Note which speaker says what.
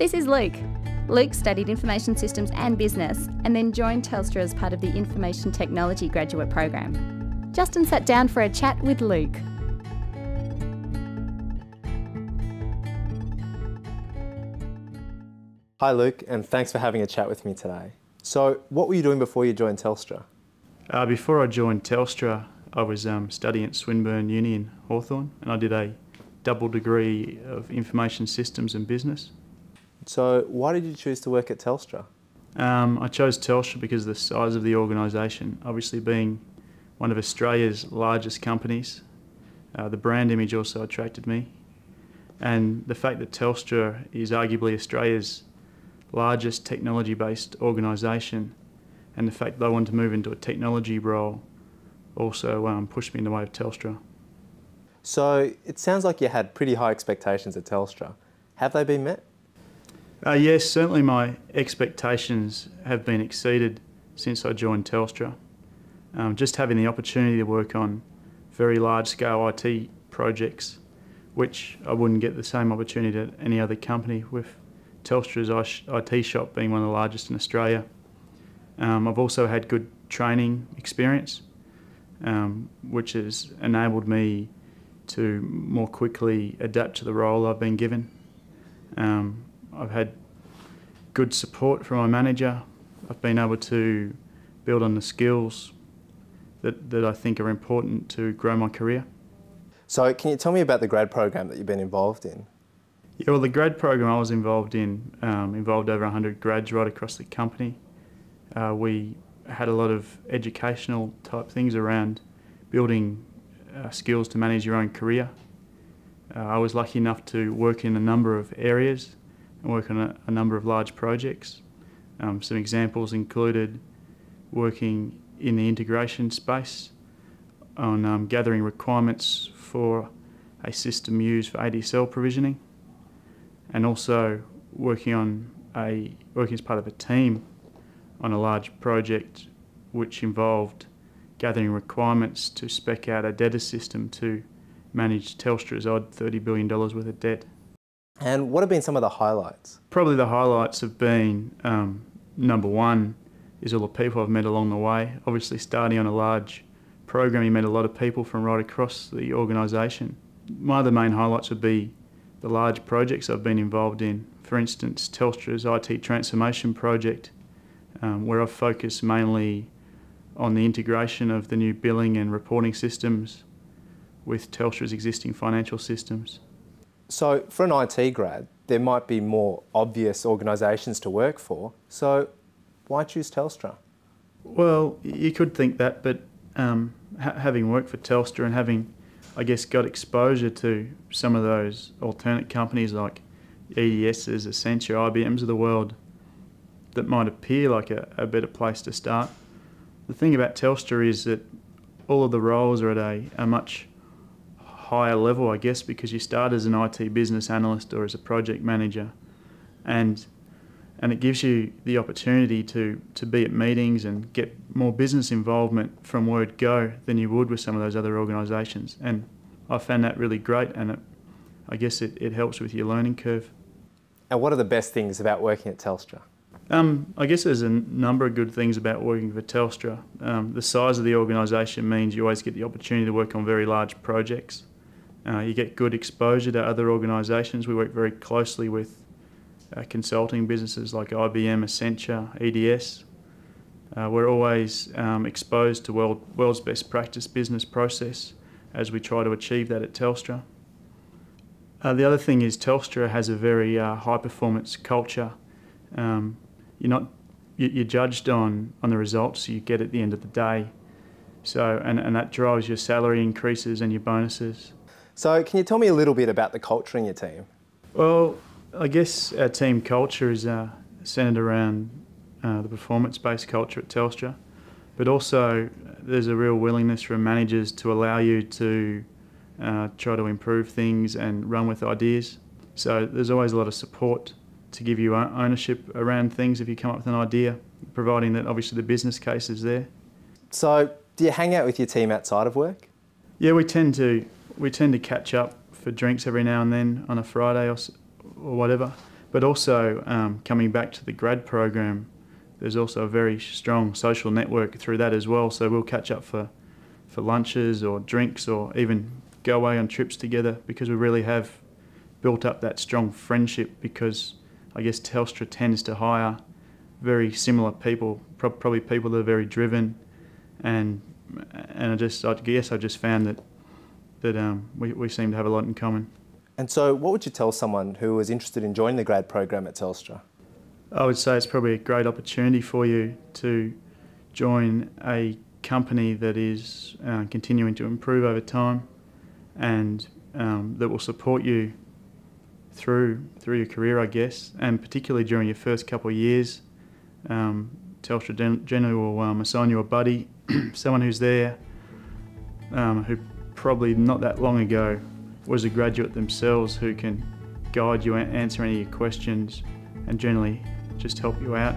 Speaker 1: This is Luke. Luke studied Information Systems and Business and then joined Telstra as part of the Information Technology graduate program. Justin sat down for a chat with Luke.
Speaker 2: Hi Luke, and thanks for having a chat with me today. So, what were you doing before you joined Telstra?
Speaker 3: Before I joined Telstra, I was studying at Swinburne Uni in Hawthorn, and I did a double degree of Information Systems and Business.
Speaker 2: So, why did you choose to work at Telstra?
Speaker 3: I chose Telstra because of the size of the organisation, obviously being one of Australia's largest companies. The brand image also attracted me, and the fact that Telstra is arguably Australia's largest technology-based organisation, and the fact that I wanted to move into a technology role also pushed me in the way of Telstra.
Speaker 2: So, it sounds like you had pretty high expectations at Telstra. Have they been met?
Speaker 3: Yes, certainly my expectations have been exceeded since I joined Telstra. Just having the opportunity to work on very large-scale IT projects, which I wouldn't get the same opportunity at any other company, with Telstra's IT shop being one of the largest in Australia. I've also had good training experience, which has enabled me to more quickly adapt to the role I've been given. I've had good support from my manager. I've been able to build on the skills that I think are important to grow my career.
Speaker 2: So, can you tell me about the grad program that you've been involved in?
Speaker 3: Yeah, well, the grad program I was involved in involved over 100 grads right across the company. We had a lot of educational type things around building skills to manage your own career. I was lucky enough to work in a number of areas and work on a number of large projects. Some examples included working in the integration space on gathering requirements for a system used for ADSL provisioning, and also working as part of a team on a large project which involved gathering requirements to spec out a debtor system to manage Telstra's odd $30 billion worth of debt.
Speaker 2: And what have been some of the highlights?
Speaker 3: Probably the highlights have been, number one, is all the people I've met along the way. Obviously, starting on a large program, you met a lot of people from right across the organisation. One of the main highlights would be the large projects I've been involved in. For instance, Telstra's IT transformation project, where I've focused mainly on the integration of the new billing and reporting systems with Telstra's existing financial systems.
Speaker 2: So, for an IT grad, there might be more obvious organisations to work for. So, why choose Telstra?
Speaker 3: Well, you could think that, but having worked for Telstra and having, I guess, got exposure to some of those alternate companies like EDS's, Accenture, IBM's of the world, that might appear like a better place to start. The thing about Telstra is that all of the roles are at a much higher level, I guess, because you start as an IT business analyst or as a project manager, and it gives you the opportunity to be at meetings and get more business involvement from word go than you would with some of those other organisations. And I found that really great, and I guess it helps with your learning curve.
Speaker 2: And what are the best things about working at Telstra?
Speaker 3: I guess there's a number of good things about working for Telstra. The size of the organisation means you always get the opportunity to work on very large projects. You get good exposure to other organisations. We work very closely with consulting businesses like IBM, Accenture, EDS. We're always exposed to world's best practice business process as we try to achieve that at Telstra. The other thing is Telstra has a very high performance culture. You're judged on the results you get at the end of the day. So, and that drives your salary increases and your bonuses.
Speaker 2: So, can you tell me a little bit about the culture in your team?
Speaker 3: Well, I guess our team culture is centred around the performance-based culture at Telstra, but also there's a real willingness from managers to allow you to try to improve things and run with ideas. So there's always a lot of support to give you ownership around things if you come up with an idea, providing that obviously the business case is there.
Speaker 2: So, do you hang out with your team outside of work?
Speaker 3: Yeah, we tend to catch up for drinks every now and then on a Friday or whatever. But also coming back to the grad program, there's also a very strong social network through that as well. So we'll catch up for lunches or drinks, or even go away on trips together, because we really have built up that strong friendship, because I guess Telstra tends to hire very similar people, probably people that are very driven, and I guess I just found that we seem to have a lot in common.
Speaker 2: And so what would you tell someone who was interested in joining the grad program at Telstra?
Speaker 3: I would say it's probably a great opportunity for you to join a company that is continuing to improve over time, and that will support you through your career, I guess, and particularly during your first couple of years. Telstra generally will assign you a buddy, someone who's there, who probably not that long ago was a graduate themselves, who can guide you and answer any of your questions and generally just help you out.